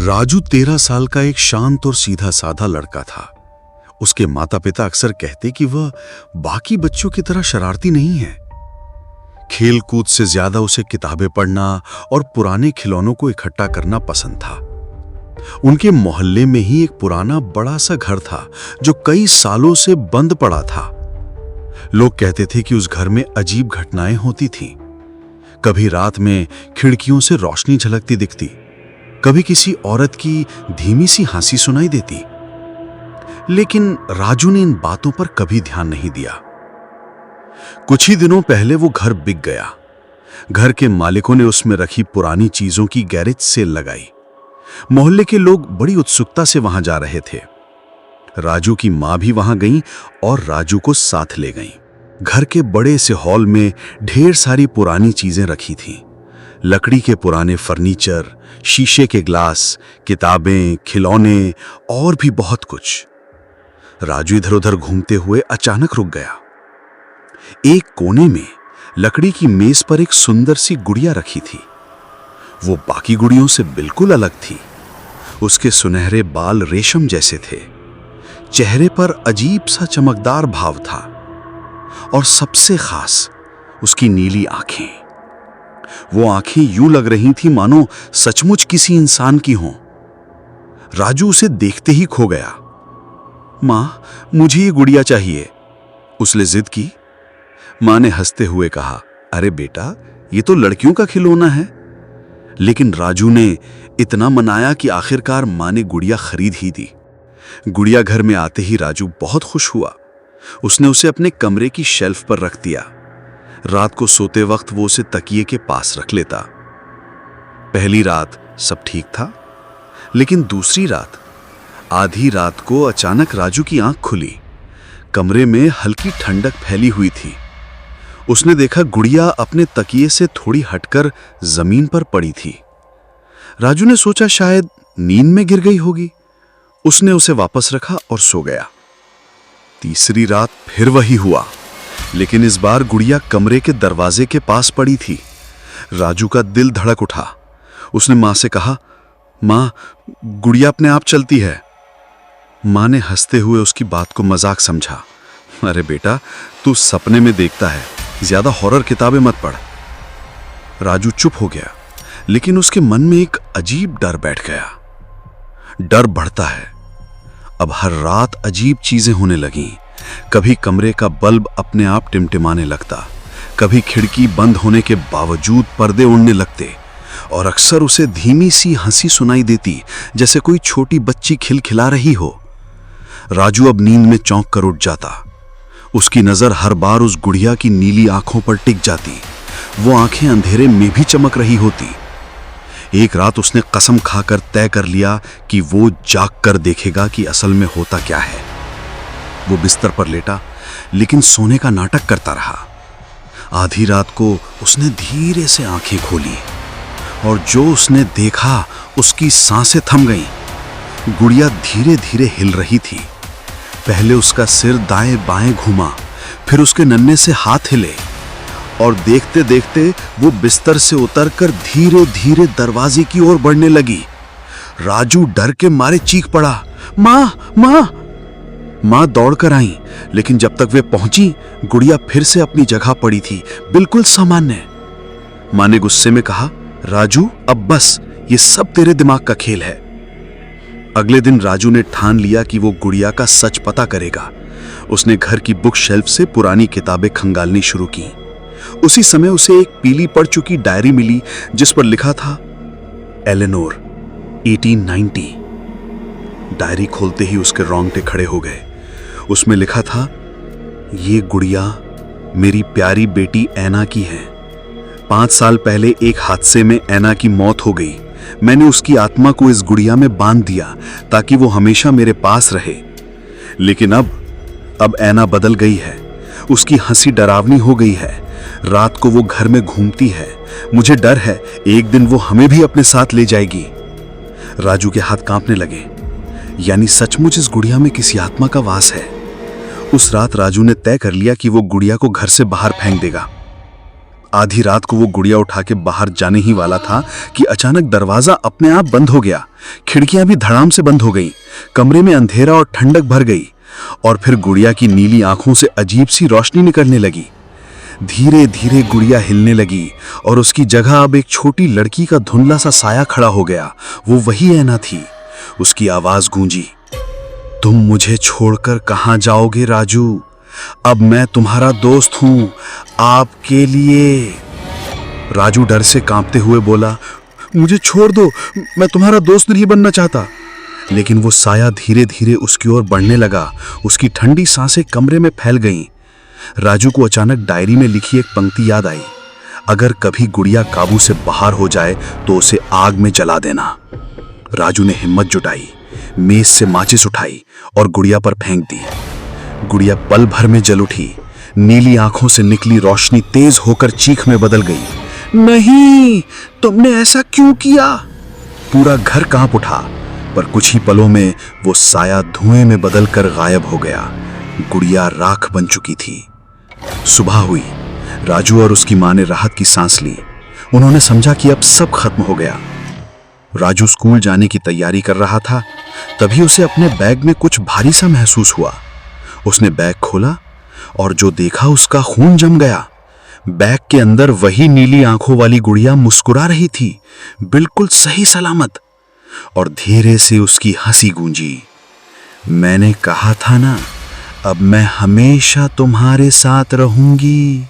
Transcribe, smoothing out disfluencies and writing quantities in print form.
राजू 13 साल का एक शांत और सीधा साधा लड़का था। उसके माता पिता अक्सर कहते कि वह बाकी बच्चों की तरह शरारती नहीं है। खेल कूद से ज्यादा उसे किताबें पढ़ना और पुराने खिलौनों को इकट्ठा करना पसंद था। उनके मोहल्ले में ही एक पुराना बड़ा सा घर था जो कई सालों से बंद पड़ा था। लोग कहते थे कि उस घर में अजीब घटनाएं होती थीं। कभी रात में खिड़कियों से रोशनी झलकती दिखती, कभी किसी औरत की धीमी सी हंसी सुनाई देती। लेकिन राजू ने इन बातों पर कभी ध्यान नहीं दिया। कुछ ही दिनों पहले वो घर बिक गया। घर के मालिकों ने उसमें रखी पुरानी चीजों की गैरेज सेल लगाई। मोहल्ले के लोग बड़ी उत्सुकता से वहां जा रहे थे। राजू की मां भी वहां गई और राजू को साथ ले गई। घर के बड़े से हॉल में ढेर सारी पुरानी चीजें रखी थीं। लकड़ी के पुराने फर्नीचर, शीशे के ग्लास, किताबें, खिलौने और भी बहुत कुछ। राजू इधर उधर घूमते हुए अचानक रुक गया। एक कोने में लकड़ी की मेज पर एक सुंदर सी गुड़िया रखी थी। वो बाकी गुड़ियों से बिल्कुल अलग थी। उसके सुनहरे बाल रेशम जैसे थे, चेहरे पर अजीब सा चमकदार भाव था और सबसे खास उसकी नीली आंखें। वो आंखें यूं लग रही थी मानो सचमुच किसी इंसान की हों। राजू उसे देखते ही खो गया। मां, मुझे ये गुड़िया चाहिए, उसने जिद की। मां ने हंसते हुए कहा, अरे बेटा, ये तो लड़कियों का खिलौना है। लेकिन राजू ने इतना मनाया कि आखिरकार मां ने गुड़िया खरीद ही दी। गुड़िया घर में आते ही राजू बहुत खुश हुआ। उसने उसे अपने कमरे की शेल्फ पर रख दिया। रात को सोते वक्त वो उसे तकिए के पास रख लेता। पहली रात सब ठीक था, लेकिन दूसरी रात, आधी रात को अचानक राजू की आंख खुली। कमरे में हल्की ठंडक फैली हुई थी। उसने देखा गुड़िया अपने तकिए से थोड़ी हटकर जमीन पर पड़ी थी। राजू ने सोचा शायद नींद में गिर गई होगी। उसने उसे वापस रखा और सो गया। तीसरी रात फिर वही हुआ, लेकिन इस बार गुड़िया कमरे के दरवाजे के पास पड़ी थी। राजू का दिल धड़क उठा। उसने मां से कहा, मां, गुड़िया अपने आप चलती है। मां ने हंसते हुए उसकी बात को मजाक समझा। अरे बेटा, तू सपने में देखता है, ज्यादा हॉरर किताबें मत पढ़। राजू चुप हो गया, लेकिन उसके मन में एक अजीब डर बैठ गया। डर बढ़ता है। अब हर रात अजीब चीजें होने लगीं। कभी कमरे का बल्ब अपने आप टिमटिमाने लगता, कभी खिड़की बंद होने के बावजूद पर्दे उड़ने लगते, और अक्सर उसे धीमी सी हंसी सुनाई देती, जैसे कोई छोटी बच्ची खिलखिला रही हो। राजू अब नींद में चौंक कर उठ जाता। उसकी नजर हर बार उस गुड़िया की नीली आंखों पर टिक जाती। वो आंखें अंधेरे में भी चमक रही होती। एक रात उसने कसम खाकर तय कर लिया कि वो जाग कर देखेगा कि असल में होता क्या है। वो बिस्तर पर लेटा, लेकिन सोने का नाटक करता रहा। आधी रात को उसने धीरे से आंखें खोली, और जो उसने देखा उसकी सांसें थम गईं। गुड़िया धीरे धीरे हिल रही थी। पहले उसका सिर दाएं बाएं घूमा, फिर उसके नन्हे से हाथ हिले, और देखते देखते वो बिस्तर से उतरकर धीरे धीरे दरवाजे की ओर बढ़ने लगी। राजू डर के मारे चीख पड़ा, मां, मां। मां दौड़कर आई, लेकिन जब तक वे पहुंची, गुड़िया फिर से अपनी जगह पड़ी थी, बिल्कुल सामान्य। मां ने गुस्से में कहा, राजू, अब बस, ये सब तेरे दिमाग का खेल है। अगले दिन राजू ने ठान लिया कि वो गुड़िया का सच पता करेगा। उसने घर की बुक शेल्फ से पुरानी किताबें खंगालनी शुरू की। उसी समय उसे एक पीली पड़ चुकी डायरी मिली, जिस पर लिखा था एलेनोर 1890। डायरी खोलते ही उसके रोंगटे खड़े हो गए। उसमें लिखा था, ये गुड़िया मेरी प्यारी बेटी ऐना की है। 5 साल पहले एक हादसे में ऐना की मौत हो गई। मैंने उसकी आत्मा को इस गुड़िया में बांध दिया ताकि वो हमेशा मेरे पास रहे। लेकिन अब ऐना बदल गई है। उसकी हंसी डरावनी हो गई है। रात को वो घर में घूमती है। मुझे डर है एक दिन वो हमें भी अपने साथ ले जाएगी। राजू के हाथ कांपने लगे। यानी सचमुच इस गुड़िया में किसी आत्मा का वास है। उस रात राजू ने तय कर लिया कि वो गुड़िया को घर से बाहर फेंक देगा। आधी रात को वो गुड़िया उठा के बाहर जाने ही वाला था कि अचानक दरवाजा अपने आप बंद हो गया। खिड़कियां भी धड़ाम से बंद हो गई। कमरे में अंधेरा और ठंडक भर गई और फिर गुड़िया की नीली आंखों से अजीब सी रोशनी निकलने लगी। धीरे धीरे गुड़िया हिलने लगी और उसकी जगह अब एक छोटी लड़की का धुंधला सा साया खड़ा हो गया। वो वही ऐना थी। उसकी आवाज गूंजी, तुम मुझे छोड़कर कहां जाओगे राजू? अब मैं तुम्हारा दोस्त हूं, आपके लिए। राजू डर से कांपते हुए बोला, मुझे छोड़ दो, मैं तुम्हारा दोस्त नहीं बनना चाहता। लेकिन वो साया धीरे धीरे उसकी ओर बढ़ने लगा। उसकी ठंडी सांसें कमरे में फैल गईं। राजू को अचानक डायरी में लिखी एक पंक्ति याद आई, अगर कभी गुड़िया काबू से बाहर हो जाए तो उसे आग में जला देना। राजू ने हिम्मत जुटाई, मेज से माचिस उठाई और गुड़िया पर फेंक दी। गुड़िया पल भर में जल उठी। नीली आंखों से निकली रोशनी तेज होकर चीख में बदल गई। नहीं, तुमने ऐसा क्यों किया? पूरा घर कांप उठा, पर कुछ ही पलों में वो साया धुएं में बदलकर गायब हो गया। गुड़िया राख बन चुकी थी। सुबह हुई। राजू और उसकी मां ने राहत की सांस ली। उन्होंने समझा कि अब सब खत्म हो गया। राजू स्कूल जाने की तैयारी कर रहा था, तभी उसे अपने बैग में कुछ भारी सा महसूस हुआ। उसने बैग खोला और जो देखा उसका खून जम गया। बैग के अंदर वही नीली आंखों वाली गुड़िया मुस्कुरा रही थी, बिल्कुल सही सलामत। और धीरे से उसकी हंसी गूंजी, मैंने कहा था ना, अब मैं हमेशा तुम्हारे साथ रहूंगी।